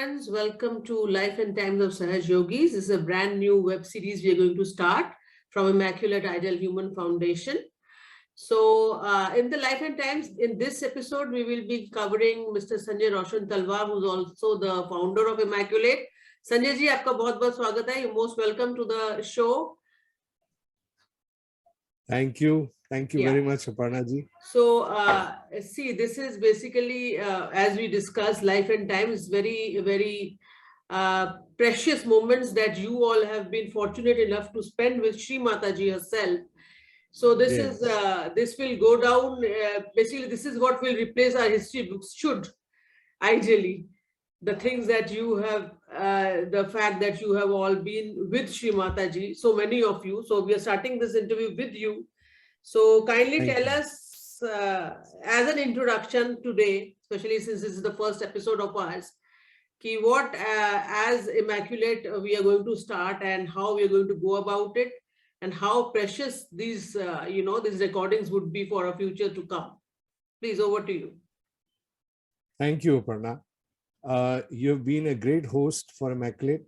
friends, welcome to Life and Times of Sahaja Yogis. This is a brand new web series we are going to start from Immaculate Ideal Human Foundation. So in the Life and Times, in this episode, we will be covering Mr. Sanjay Roshan Talwar, who's also the founder of Immaculate. Sanjay ji, आपका बहुत-बहुत स्वागत है. You're most welcome to the show. Thank you. Thank you very much, Aparna ji. So, see, this is basically, as we discussed, Life and Times, very precious moments that you all have been fortunate enough to spend with Shri Mataji herself. So this is this will go down. Basically, this is what will replace our history books. Should ideally the things that you have, the fact that you have all been with Shri Mataji, so many of you. So we are starting this interview with you. So kindly tell us, as an introduction today, especially since this is the first episode of ours, ki what as Immaculate we are going to start and how we are going to go about it, and how precious these these recordings would be for our future to come. Please, over to you. Thank you, Aparna. You've been a great host for Immaculate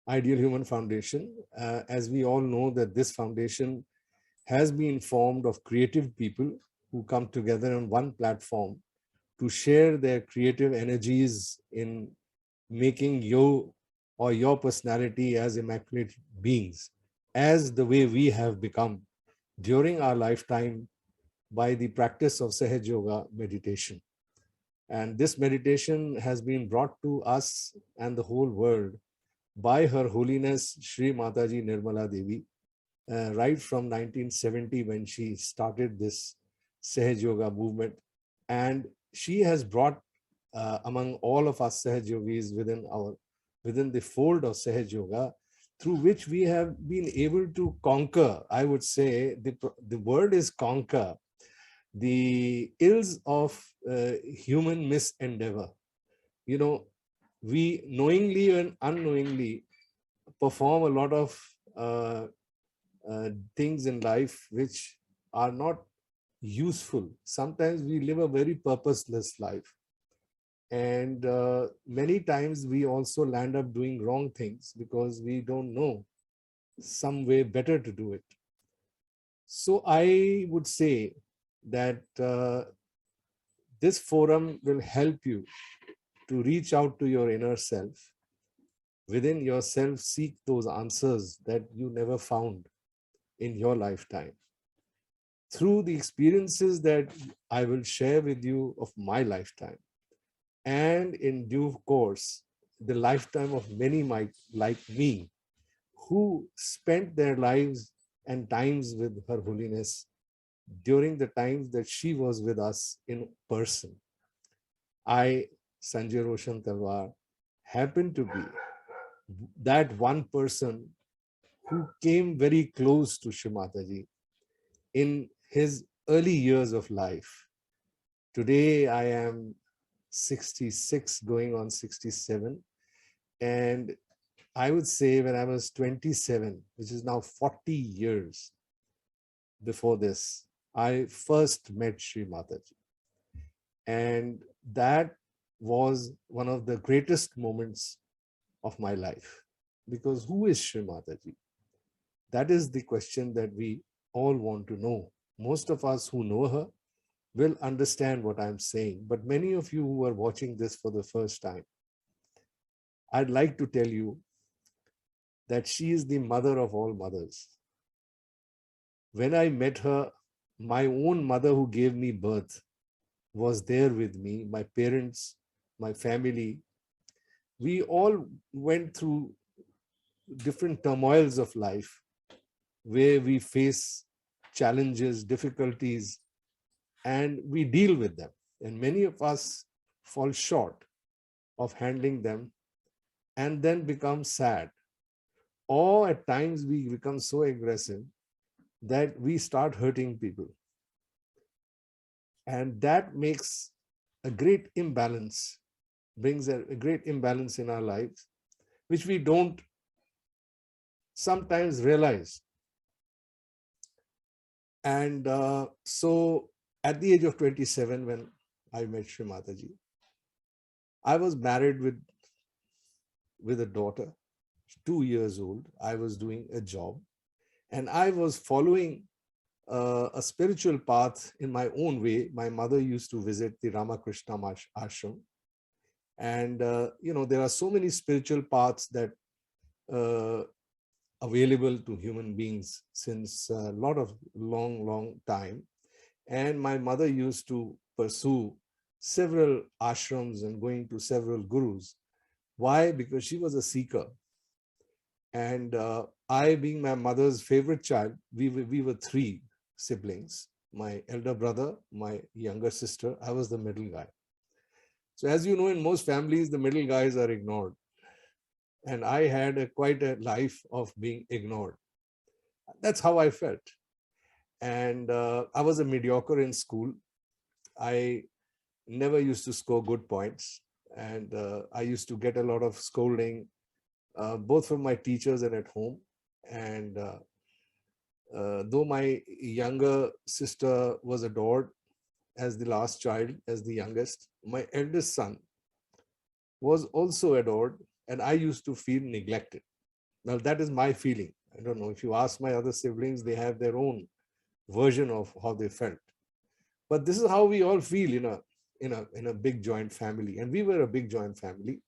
Ideal Human Foundation. As we all know that this foundation has been formed of creative people who come together on one platform to share their creative energies in making you or your personality as immaculate beings, as the way we have become during our lifetime by the practice of Sahaja Yoga meditation. And this meditation has been brought to us and the whole world by Her Holiness Shri Mataji Nirmala Devi, right from 1970 when she started this Sahaja Yoga movement. And she has brought among all of us Sahaja Yogis within the fold of Sahaja Yoga, through which we have been able to conquer, I would say, the word is conquer, the ills of human misendeavor. You know, we knowingly and unknowingly perform a lot of things in life which are not useful. Sometimes we live a very purposeless life. And many times we also land up doing wrong things because we don't know some way better to do it. So I would say that this forum will help you to reach out to your inner self. Within yourself, seek those answers that you never found in your lifetime. Through the experiences that I will share with you of my lifetime, and in due course, the lifetime of many like me, who spent their lives and times with Her Holiness during the times that she was with us in person. I, Sanjay Roshan Talwar, happen to be that one person who came very close to Shri Mataji in his early years of life. Today I am 66, going on 67. And I would say when I was 27, which is now 40 years before this, I first met Shri Mataji. And that was one of the greatest moments of my life. Because who is Shri Mataji? That is the question that we all want to know. Most of us who know her will understand what I'm saying, but many of you who are watching this for the first time, I'd like to tell you that she is the mother of all mothers. When I met her, my own mother who gave me birth was there with me, my parents, my family. We all went through different turmoils of life where we face challenges, difficulties, and we deal with them. And many of us fall short of handling them and then become sad. Or at times we become so aggressive that we start hurting people. And that makes a great imbalance, brings a great imbalance in our lives, which we don't sometimes realize. And so at the age of 27, when I met Shri Mataji, I was married with with a daughter, 2 years old. I was doing a job and I was following a spiritual path in my own way. My mother used to visit the Ramakrishna ashram. And, there are so many spiritual paths that uh, available to human beings since a lot of long time. And my mother used to pursue several ashrams and going to several gurus. Why? Because she was a seeker. And I, being my mother's favorite child, we were three siblings, my elder brother, my younger sister. I was the middle guy. So as you know, in most families, the middle guys are ignored. And I had quite a life of being ignored. That's how I felt. And I was a mediocre in school. I never used to score good points. And I used to get a lot of scolding, both from my teachers and at home. And though my younger sister was adored as the last child, as the youngest, my eldest son was also adored, and I used to feel neglected. Now, that is my feeling. I don't know if you ask my other siblings, they have their own version of how they felt. But this is how we all feel in a big joint family, and we were a big joint family.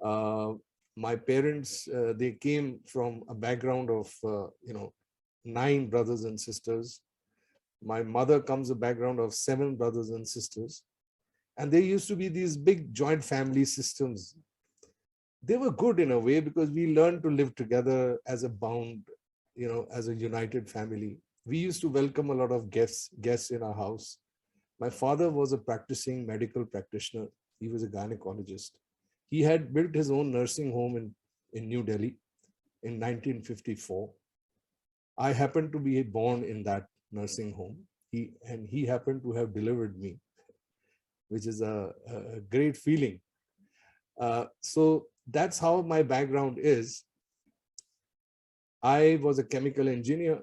Uh, my parents, they came from a background of 9 brothers and sisters. My mother comes a background of 7 brothers and sisters, and there used to be these big joint family systems. They were good in a way because we learned to live together as a bound, as a united family. We used to welcome a lot of guests in our house. My father was a practicing medical practitioner. He was a gynecologist. He had built his own nursing home in New Delhi in 1954. I happened to be born in that nursing home. He happened to have delivered me, which is a great feeling. So that's how my background is. I was a chemical engineer.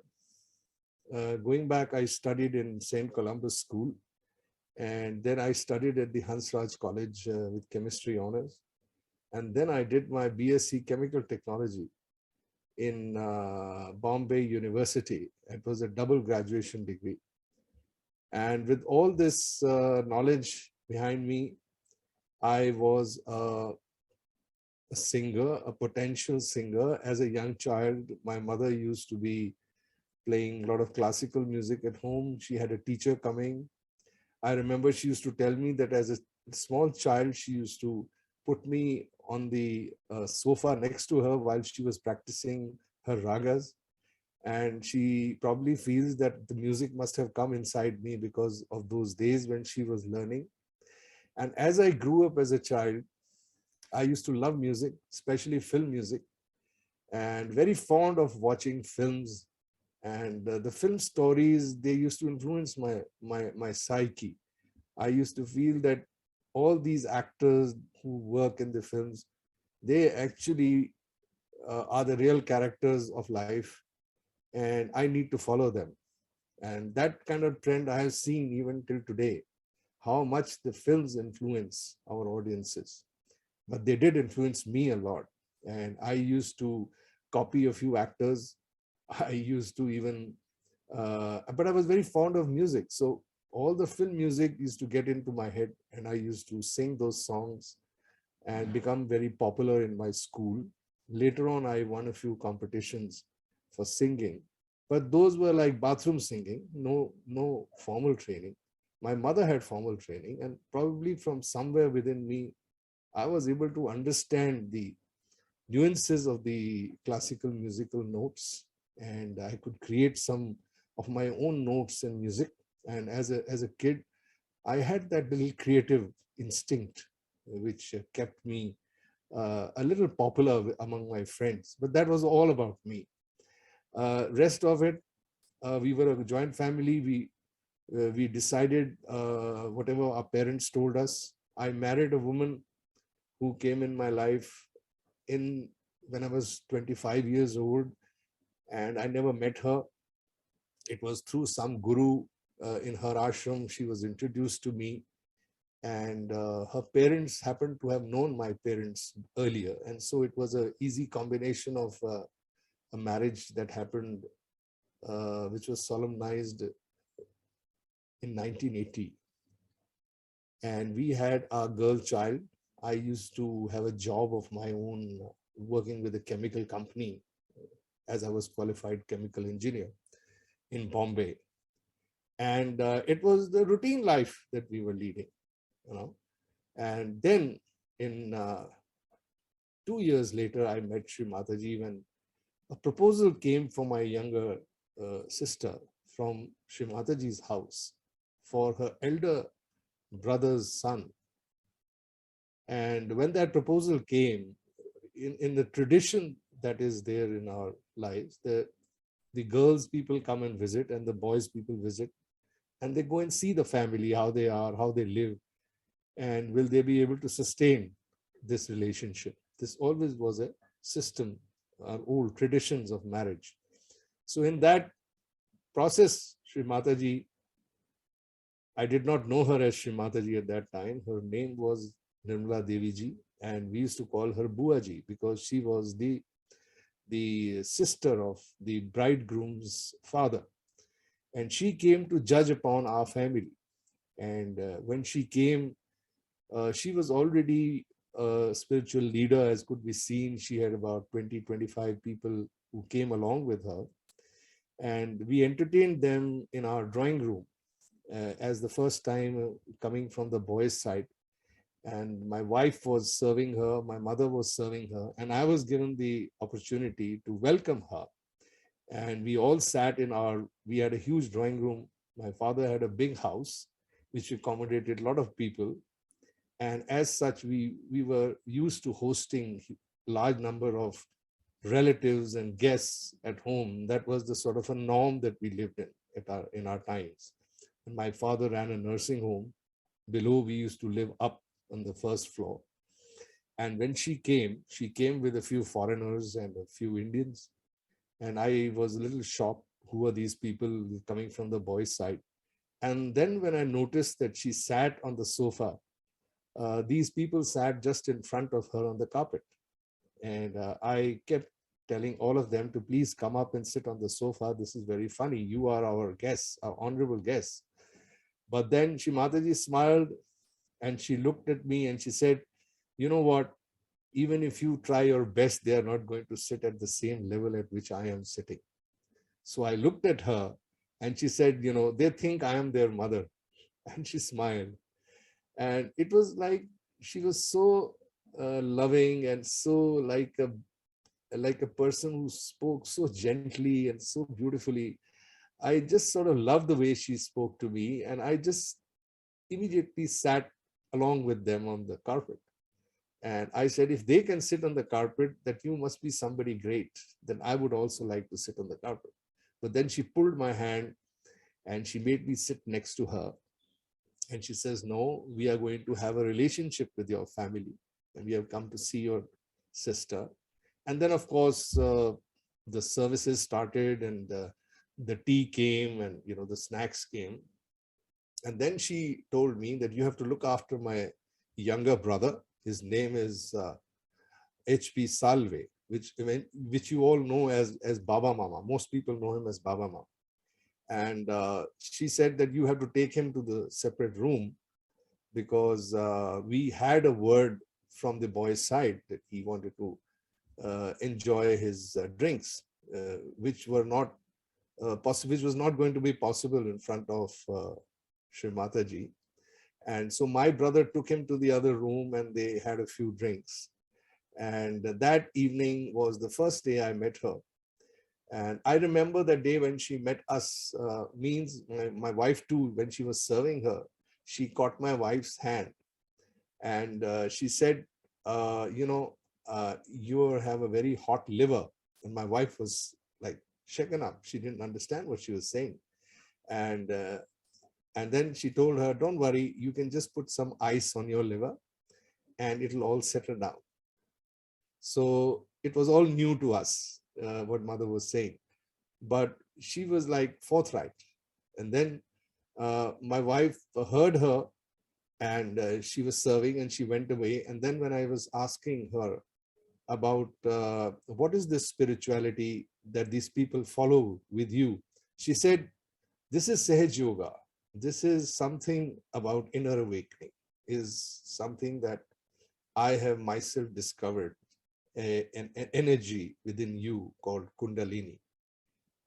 Going back, I studied in St. Columbus School, and then I studied at the Hansraj College with chemistry honors. And then I did my BSc Chemical Technology in Bombay University. It was a double graduation degree. And with all this knowledge behind me, I was a singer, a potential singer. As a young child, my mother used to be playing a lot of classical music at home. She had a teacher coming. I remember she used to tell me that as a small child, she used to put me on the sofa next to her while she was practicing her ragas. And she probably feels that the music must have come inside me because of those days when she was learning. And as I grew up as a child, I used to love music, especially film music, and very fond of watching films. And the film stories, they used to influence my psyche. I used to feel that all these actors who work in the films, they actually are the real characters of life, and I need to follow them. And that kind of trend I have seen even till today, how much the films influence our audiences. But they did influence me a lot. And I used to copy a few actors. I used to even, but I was very fond of music. So all the film music used to get into my head, and I used to sing those songs and become very popular in my school. Later on, I won a few competitions for singing, but those were like bathroom singing, no formal training. My mother had formal training, and probably from somewhere within me, I was able to understand the nuances of the classical musical notes, and I could create some of my own notes and music. And as a kid, I had that little creative instinct, which kept me a little popular among my friends. But that was all about me. Rest of it, we were a joint family. We decided whatever our parents told us. I married a woman who came in my life in when I was 25 years old, and I never met her. It was through some guru in her ashram. She was introduced to me, and her parents happened to have known my parents earlier, and so it was a easy combination of a marriage that happened, which was solemnized in 1980. And we had our girl child. I used to have a job of my own, working with a chemical company, as I was qualified chemical engineer in Bombay. And it was the routine life that we were leading, you know. And then in 2 years later, I met Sri Mataji when a proposal came for my younger sister from Sri Mataji's house for her elder brother's son. And when that proposal came, in the tradition that is there in our lives, the girls people come and visit and the boys people visit, and they go and see the family, how they are, how they live, and will they be able to sustain this relationship. This always was a system, our old traditions of marriage. So in that process, Sri Mataji, I did not know her as Sri Mataji at that time. Her name was Nirmala Devi ji, and we used to call her Buaji because she was the sister of the bridegroom's father. And she came to judge upon our family. And when she came, she was already a spiritual leader, as could be seen. She had about 20, 25 people who came along with her. And we entertained them in our drawing room as the first time coming from the boys' side. And my wife was serving her, my mother was serving her, and I was given the opportunity to welcome her. And we all sat we had a huge drawing room. My father had a big house, which accommodated a lot of people. And as such, we were used to hosting large number of relatives and guests at home. That was the sort of a norm that we lived in our times. And my father ran a nursing home. Below, we used to live up on the first floor. And when she came with a few foreigners and a few Indians. And I was a little shocked. Who are these people coming from the boys' side? And then when I noticed that she sat on the sofa, these people sat just in front of her on the carpet. And I kept telling all of them to please come up and sit on the sofa. This is very funny. You are our guests, our honorable guests. But then Shri Mataji smiled and she looked at me and she said, you know what? Even if you try your best, they are not going to sit at the same level at which I am sitting. So I looked at her and she said, you know, they think I am their mother. And she smiled. And it was like, she was so loving and so like a person who spoke so gently and so beautifully. I just sort of loved the way she spoke to me, and I just immediately sat along with them on the carpet. And I said, if they can sit on the carpet, that you must be somebody great. Then I would also like to sit on the carpet. But then she pulled my hand and she made me sit next to her. And she says, no, we are going to have a relationship with your family. And we have come to see your sister. And then, of course, the services started and the tea came and, you know, the snacks came. And then she told me that you have to look after my younger brother. His name is H.P. Salve, which you all know as Baba Mama. Most people know him as Baba Mama. And she said that you have to take him to the separate room because we had a word from the boy's side that he wanted to enjoy his drinks, which were not possible, which was not going to be possible in front of Shri Mataji. And so my brother took him to the other room and they had a few drinks. And that evening was the first day I met her. And I remember that day when she met us, means my wife too, when she was serving her, she caught my wife's hand and she said, you know, you have a very hot liver. And my wife was like shaken up. She didn't understand what she was saying. And then she told her, don't worry, you can just put some ice on your liver and it'll all settle down. So it was all new to us, what mother was saying. But she was like forthright. And then my wife heard her and she was serving and she went away. And then when I was asking her about what is this spirituality that these people follow with you, she said, this is Sahaj Yoga. This is something about inner awakening, is something that I have myself discovered, an energy within you called Kundalini.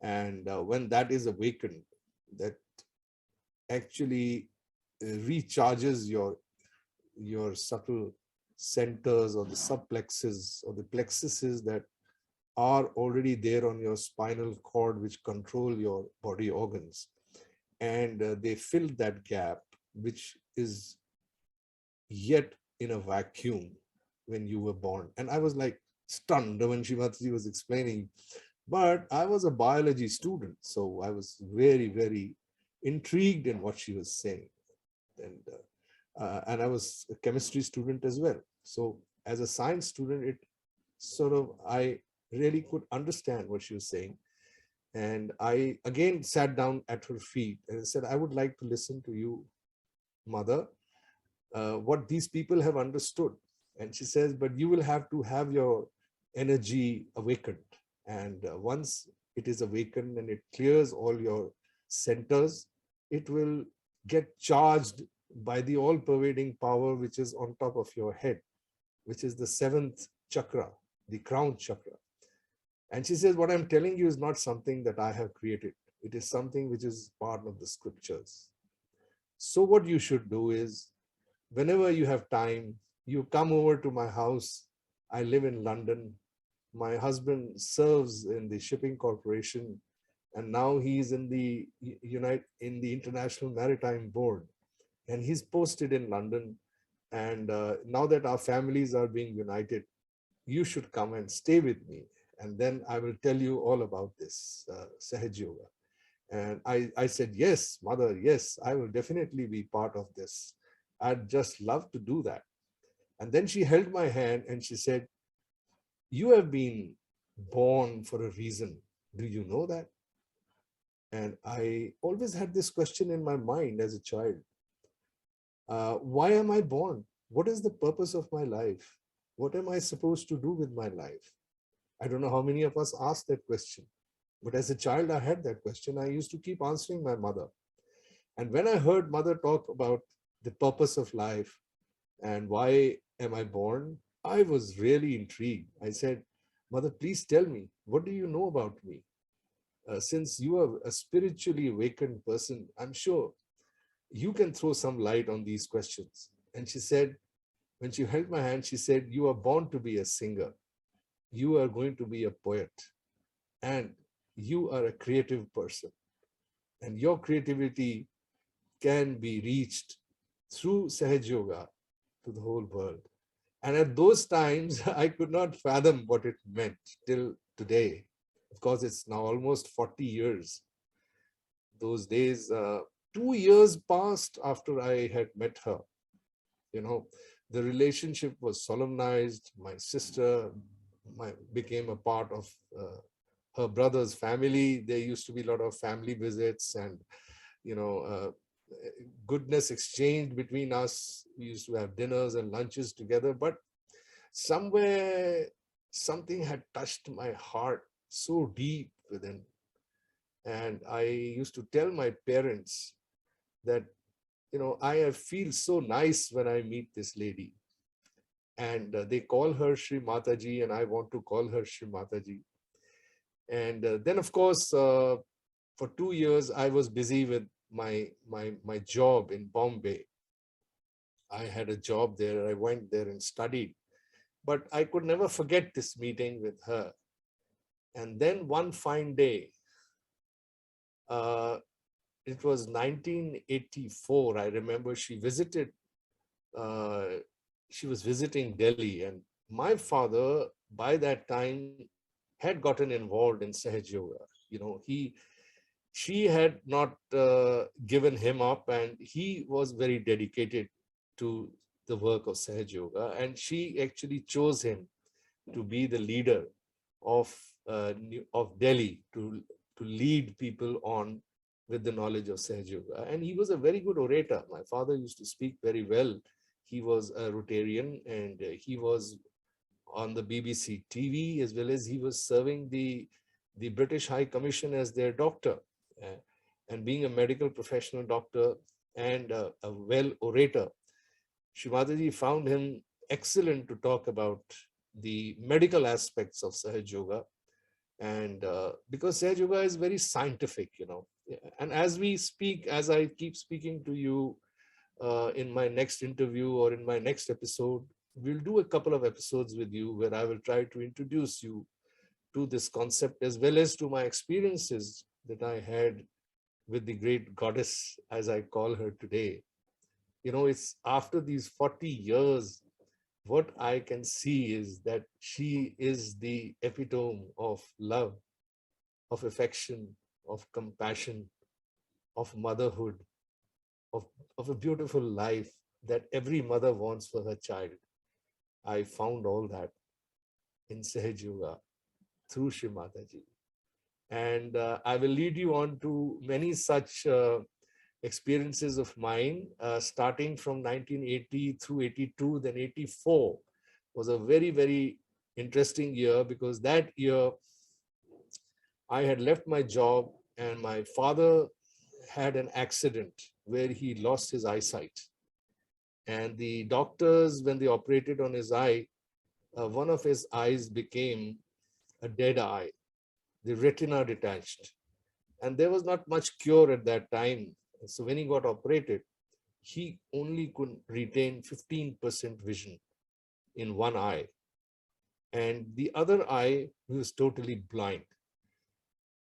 And when that is awakened, that actually recharges your subtle centers or the subplexes or the plexuses that are already there on your spinal cord, which control your body organs. And they fill that gap, which is yet in a vacuum when you were born. And I was like stunned when Shrimati was explaining. But I was a biology student, so I was very, very intrigued in what she was saying. And I was a chemistry student as well. So as a science student, it sort of, I really could understand what she was saying. And I again sat down at her feet and said, I would like to listen to you, mother, what these people have understood. And she says, but you will have to have your energy awakened. And once it is awakened and it clears all your centers, it will get charged by the all-pervading power which is on top of your head, which is the seventh chakra, the crown chakra. And she says, what I'm telling you is not something that I have created. It is something which is part of the scriptures. So what you should do is, whenever you have time, you come over to my house. I live in London. My husband serves in the shipping corporation, and now he's in the International Maritime Board, and he's posted in London. And now that our families are being united, you should come and stay with me. And then I will tell you all about this Sahaj Yoga. And I said, yes, mother, yes, I will definitely be part of this. I'd just love to do that. And then she held my hand and she said, you have been born for a reason. Do you know that? And I always had this question in my mind as a child. Why am I born? What is the purpose of my life? What am I supposed to do with my life? I don't know how many of us asked that question. But as a child, I had that question. I used to keep answering my mother. And when I heard mother talk about the purpose of life and why am I born, I was really intrigued. I said, mother, please tell me, what do you know about me? Since you are a spiritually awakened person, I'm sure you can throw some light on these questions. And she said, when she held my hand, she said, you are born to be a singer. You are going to be a poet. And you are a creative person. And your creativity can be reached through Sahaj Yoga to the whole world. And at those times, I could not fathom what it meant till today. Of course, it's now almost 40 years. Those days, 2 years passed after I had met her. You know, the relationship was solemnized. My sister became a part of her brother's family. There used to be a lot of family visits and, goodness exchanged between us. We used to have dinners and lunches together, but somewhere something had touched my heart so deep within. And I used to tell my parents that, I feel so nice when I meet this lady. And they call her Shri Mataji, and I want to call her Shri Mataji. And then, of course, for 2 years, I was busy with my job in Bombay. I had a job there. I went there and studied. But I could never forget this meeting with her. And then one fine day, it was 1984. I remember she was visiting Delhi, and my father by that time had gotten involved in Sahaj Yoga. She had not given him up, and he was very dedicated to the work of Sahaj Yoga, and she actually chose him to be the leader of Delhi, to lead people on with the knowledge of Sahaja Yoga. And he was a very good orator. My father used to speak very well. He was a Rotarian, and he was on the BBC TV, as well as he was serving the British High Commission as their doctor. Uh, and being a medical professional doctor and a well orator, Shimataji found him excellent to talk about the medical aspects of Sahaja Yoga. And because Sahaja Yoga is very scientific, you know. And as we speak, as I keep speaking to you in my next interview or in my next episode, we'll do a couple of episodes with you where I will try to introduce you to this concept, as well as to my experiences that I had with the great goddess, as I call her today. You know, it's after these 40 years, what I can see is that she is the epitome of love, of affection, of compassion, of motherhood, of, of a beautiful life that every mother wants for her child. I found all that in Sahaja Yoga through Shri Mataji. And I will lead you on to many such experiences of mine, starting from 1980 through 82, then 84 was a very, very interesting year, because that year I had left my job and my father had an accident where he lost his eyesight. And the doctors, when they operated on his eye, one of his eyes became a dead eye, the retina detached. And there was not much cure at that time. So when he got operated, he only could retain 15% vision in one eye. And the other eye, he was totally blind.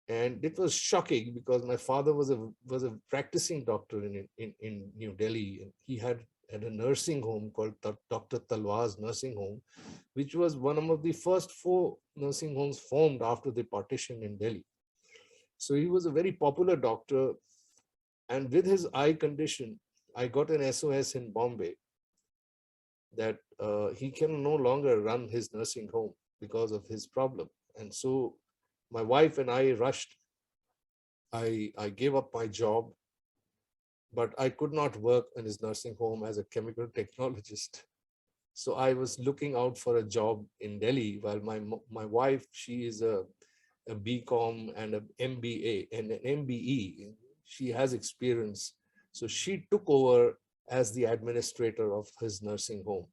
And it was shocking, because my father was a practicing doctor in New Delhi. And he had a nursing home called Dr. Talwar's nursing home, which was one of the first 4 nursing homes formed after the partition in Delhi. So he was a very popular doctor. And with his eye condition, I got an SOS in Bombay that he can no longer run his nursing home because of his problem. And so my wife and I rushed. I gave up my job, but I could not work in his nursing home as a chemical technologist. So I was looking out for a job in Delhi, while my wife, she is a BCom and an MBA and an MBE. She has experience. So she took over as the administrator of his nursing home.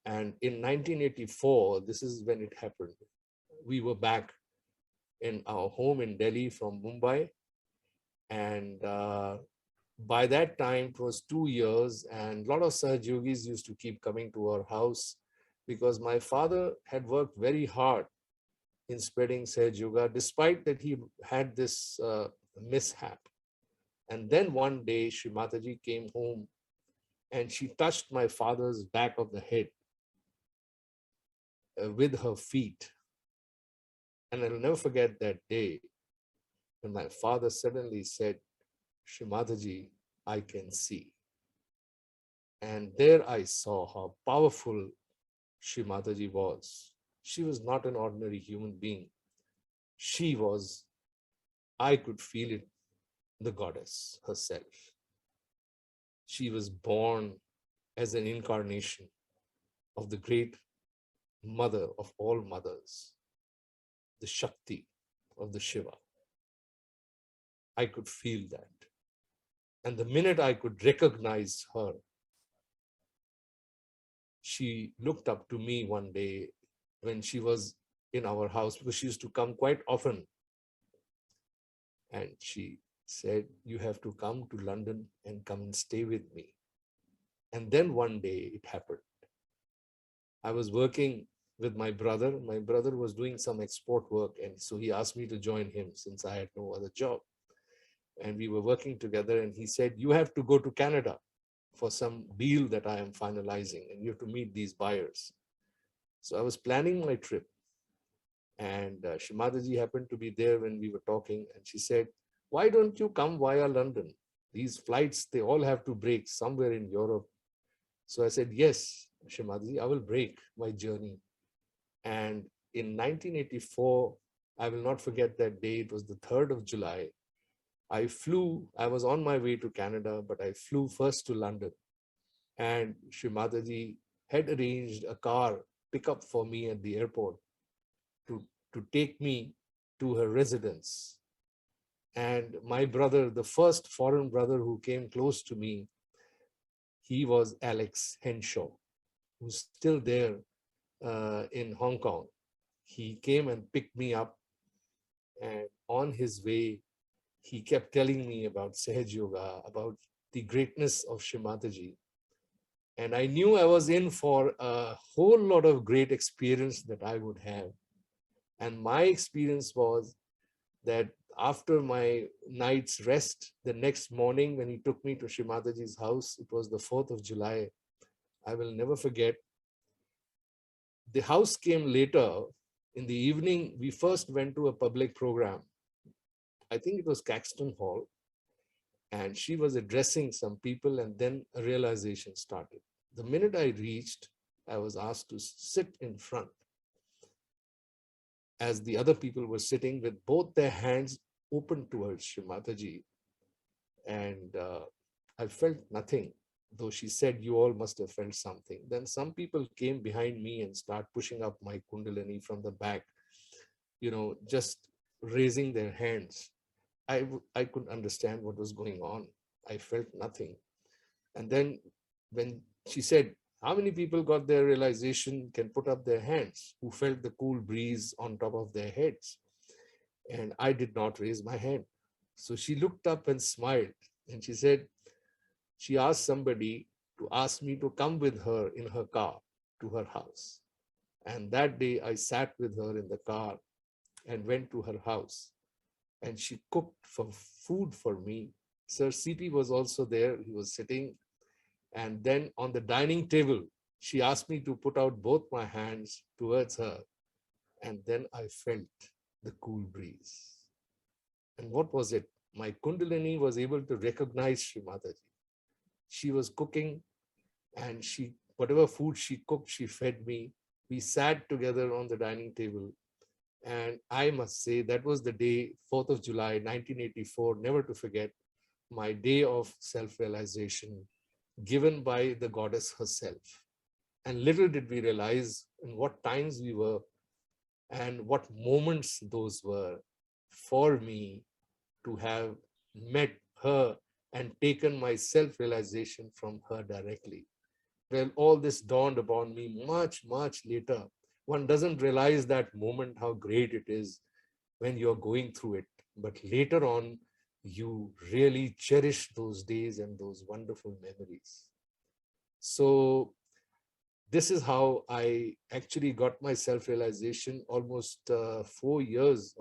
And in 1984, this is when it happened. We were back in our home in Delhi from Mumbai. And by that time, it was 2 years, and a lot of Sahaja Yogis used to keep coming to our house, because my father had worked very hard in spreading Sahaja Yoga, despite that he had this mishap. And then one day, Shri Mataji came home and she touched my father's back of the head with her feet. And I'll never forget that day when my father suddenly said, "Shri Mataji, I can see." And there I saw how powerful Shri Mataji was. She was not an ordinary human being. She was, I could feel it, the goddess herself. She was born as an incarnation of the great mother of all mothers, the Shakti of the Shiva. I could feel that. And the minute I could recognize her, she looked up to me one day when she was in our house, because she used to come quite often. And she said, "You have to come to London and come and stay with me." And then one day it happened. I was working with my brother. My brother was doing some export work. And so he asked me to join him since I had no other job. And we were working together. And he said, "You have to go to Canada for some deal that I am finalizing. And you have to meet these buyers." So I was planning my trip. And Shri Mataji happened to be there when we were talking. And she said, "Why don't you come via London? These flights, they all have to break somewhere in Europe." So I said, "Yes, Shri Mataji, I will break my journey." And in 1984, I will not forget that day. It was the 3rd of July. I was on my way to Canada, but I flew first to London. And Shri Mataji had arranged a car pickup for me at the airport to, to take me to her residence. And my brother, the first foreign brother who came close to me, he was Alex Henshaw, who's still there in Hong Kong. He came and picked me up, and on his way, he kept telling me about Sahaja Yoga, about the greatness of Shri Mataji. And I knew I was in for a whole lot of great experience that I would have. And my experience was that after my night's rest, the next morning when he took me to Shri Mataji's house, it was the 4th of July, I will never forget. The house came later. In the evening, we first went to a public program. I think it was Caxton Hall. And she was addressing some people, and then a realization started. The minute I reached, I was asked to sit in front as the other people were sitting with both their hands open towards Shri Mataji. And I felt nothing, though she said, you all must have felt something. Then some people came behind me and start pushing up my kundalini from the back, just raising their hands. I could understand what was going on. I felt nothing. And then when she said, how many people got their realization, can put up their hands, who felt the cool breeze on top of their heads? And I did not raise my hand. So she looked up and smiled, and she said, she asked somebody to ask me to come with her in her car to her house. And that day I sat with her in the car and went to her house. And she cooked food for me. Sir CP was also there. He was sitting. And then on the dining table, she asked me to put out both my hands towards her. And then I felt the cool breeze. And what was it? My Kundalini was able to recognize Shri Mataji. She was cooking, and whatever food she cooked, she fed me. We sat together on the dining table. And I must say that was the day, 4th of July, 1984, never to forget, my day of self-realization given by the goddess herself. And little did we realize in what times we were and what moments those were for me to have met her and taken my self-realization from her directly. Well, all this dawned upon me much, much later. One doesn't realize that moment, how great it is when you're going through it. But later on, you really cherish those days and those wonderful memories. So this is how I actually got my self-realization almost 2 years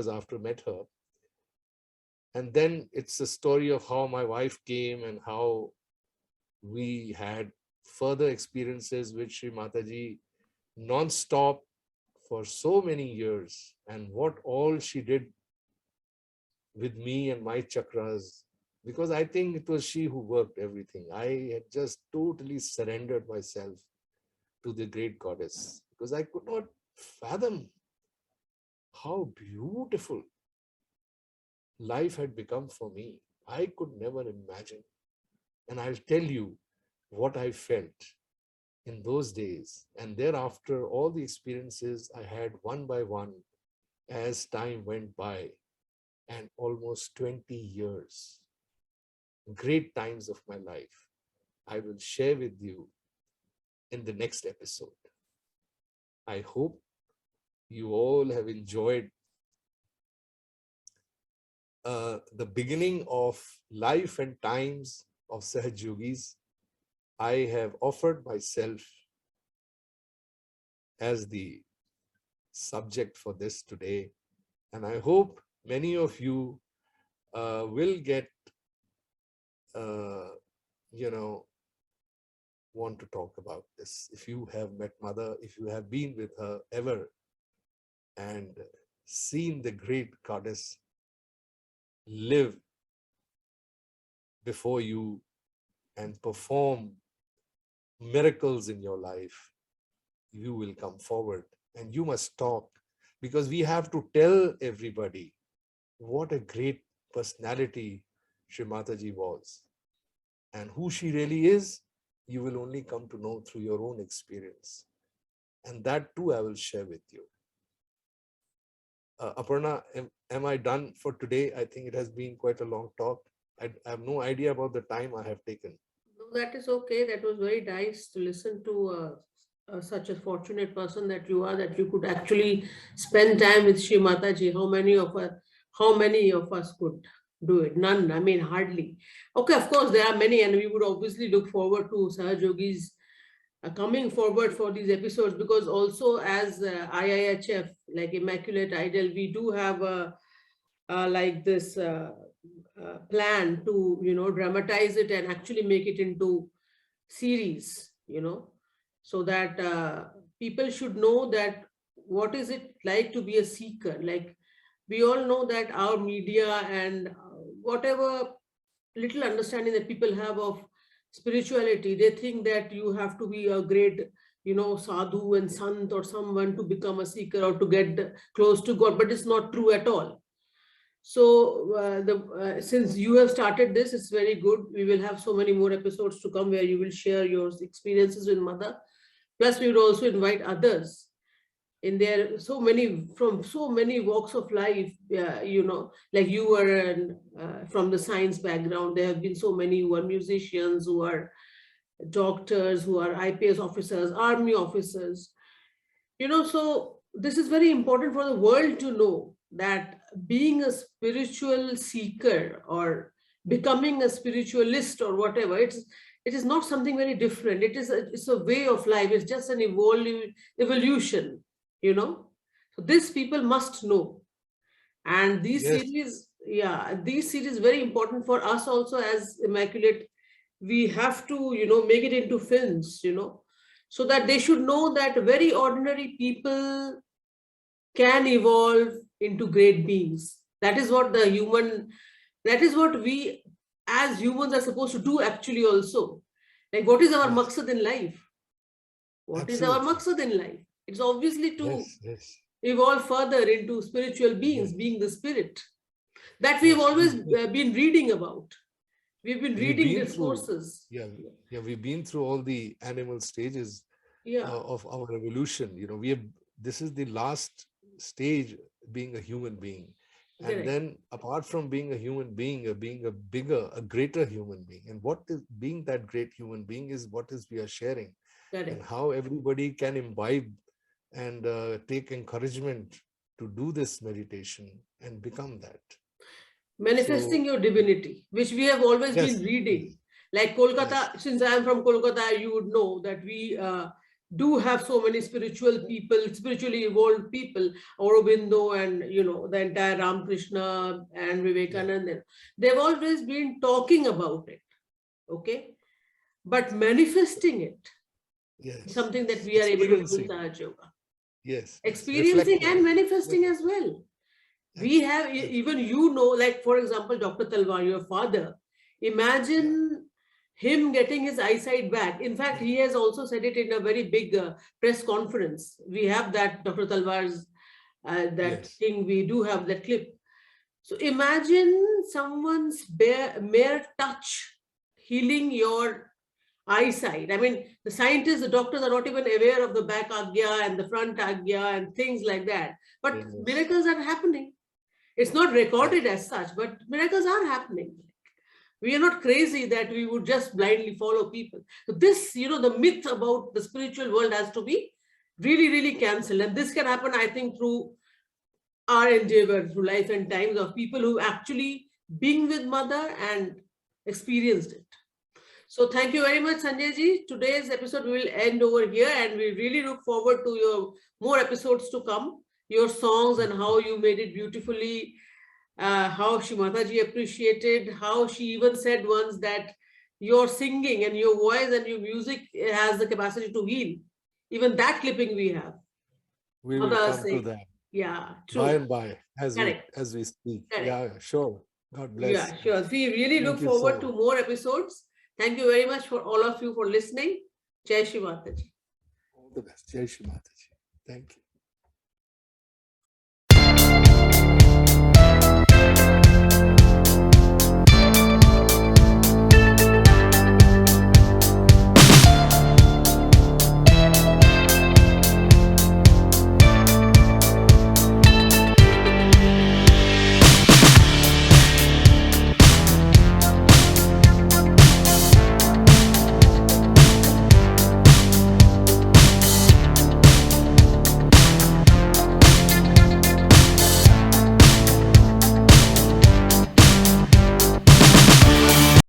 after I met her. And then it's a story of how my wife came and how we had further experiences with Shri Mataji non-stop for so many years, and what all she did with me and my chakras, because I think it was she who worked everything. I had just totally surrendered myself to the great goddess because I could not fathom how beautiful life had become for me. I could never imagine. And I'll tell you what I felt in those days. And thereafter, all the experiences I had one by one as time went by, and almost 20 years, great times of my life, I will share with you in the next episode. I hope you all have enjoyed the beginning of life and times of Sahaja Yogis. I have offered myself as the subject for this today, and I hope many of you will get, want to talk about this. If you have met Mother, if you have been with her ever and seen the great goddess live before you and perform miracles in your life, you will come forward and you must talk, because we have to tell everybody what a great personality Shri Mataji was. And who she really is, you will only come to know through your own experience. And that too I will share with you. Aparna, am I done for today? I think it has been quite a long talk. I have no idea about the time I have taken. No, that is okay. That was very nice to listen to such a fortunate person that you are, that you could actually spend time with Shri Mataji. How many of us could do it? None. I mean, hardly. Okay, of course, there are many, and we would obviously look forward to Sahaja Yogi's coming forward for these episodes, because also as IIHF, like Immaculate Idol, we do have like this plan to, dramatize it and actually make it into series, so that people should know that what is it like to be a seeker. Like, we all know that our media and whatever little understanding that people have of spirituality, they think that you have to be a great, sadhu and sant or someone to become a seeker or to get close to God, but it's not true at all. So since you have started this, it's very good. We will have so many more episodes to come where you will share your experiences with Mother. Plus, we would also invite others in there, from so many walks of life, like you were from the science background. There have been so many who are musicians, who are doctors, who are IPS officers, army officers, so this is very important for the world to know that being a spiritual seeker or becoming a spiritualist or whatever, it is not something very different. It's a way of life. It's just an evolution, So this people must know. And these series, these series very important for us also as Immaculate. We have to, make it into films, so that they should know that very ordinary people can evolve into great beings. That is what we as humans are supposed to do actually also. Like, what is our maqsad in life? What is our maqsad in life? It's obviously to evolve further into spiritual beings, being the spirit. That we've always been reading about. We've been reading discourses. We've been through all the animal stages of our evolution. This is the last stage, being a human being. And then apart from being a human being, being a greater human being. And what is being that great human being is what is we are sharing. And how everybody can imbibe and take encouragement to do this meditation and become that. Manifesting your divinity, which we have always been reading. Like Kolkata, since I am from Kolkata, you would know that we do have so many spiritual people, spiritually evolved people, Aurobindo and, the entire Ramakrishna and Vivekananda. They've always been talking about it, okay? But manifesting it is something that we are able to do in Sahaja Yoga. Experiencing and manifesting as well. We have, even like, for example, Dr. Talwar, your father, imagine him getting his eyesight back. In fact, he has also said it in a very big press conference. We have that, Dr. Talwar's, thing, we do have that clip. So imagine someone's mere touch healing your eyesight. I mean, the scientists, the doctors are not even aware of the back agya and the front agya and things like that. But miracles are happening. It's not recorded as such, but miracles are happening. We are not crazy that we would just blindly follow people. So this, the myth about the spiritual world has to be really, really cancelled. And this can happen, I think, through our endeavor, through life and times of people who actually been with Mother and experienced it. So thank you very much, Sanjay ji. Today's episode will end over here, and we really look forward to your more episodes to come. Your songs and how you made it beautifully, how Shri Mataji appreciated, how she even said once that your singing and your voice and your music has the capacity to heal. Even that clipping we have. We will come to that. Yeah, true. By and by, as we speak. Sure. God bless. Yeah, sure. We really look forward to more episodes. Thank you very much for all of you for listening. Jai Shri Mataji. All the best. Jai Shri Mataji. Thank you.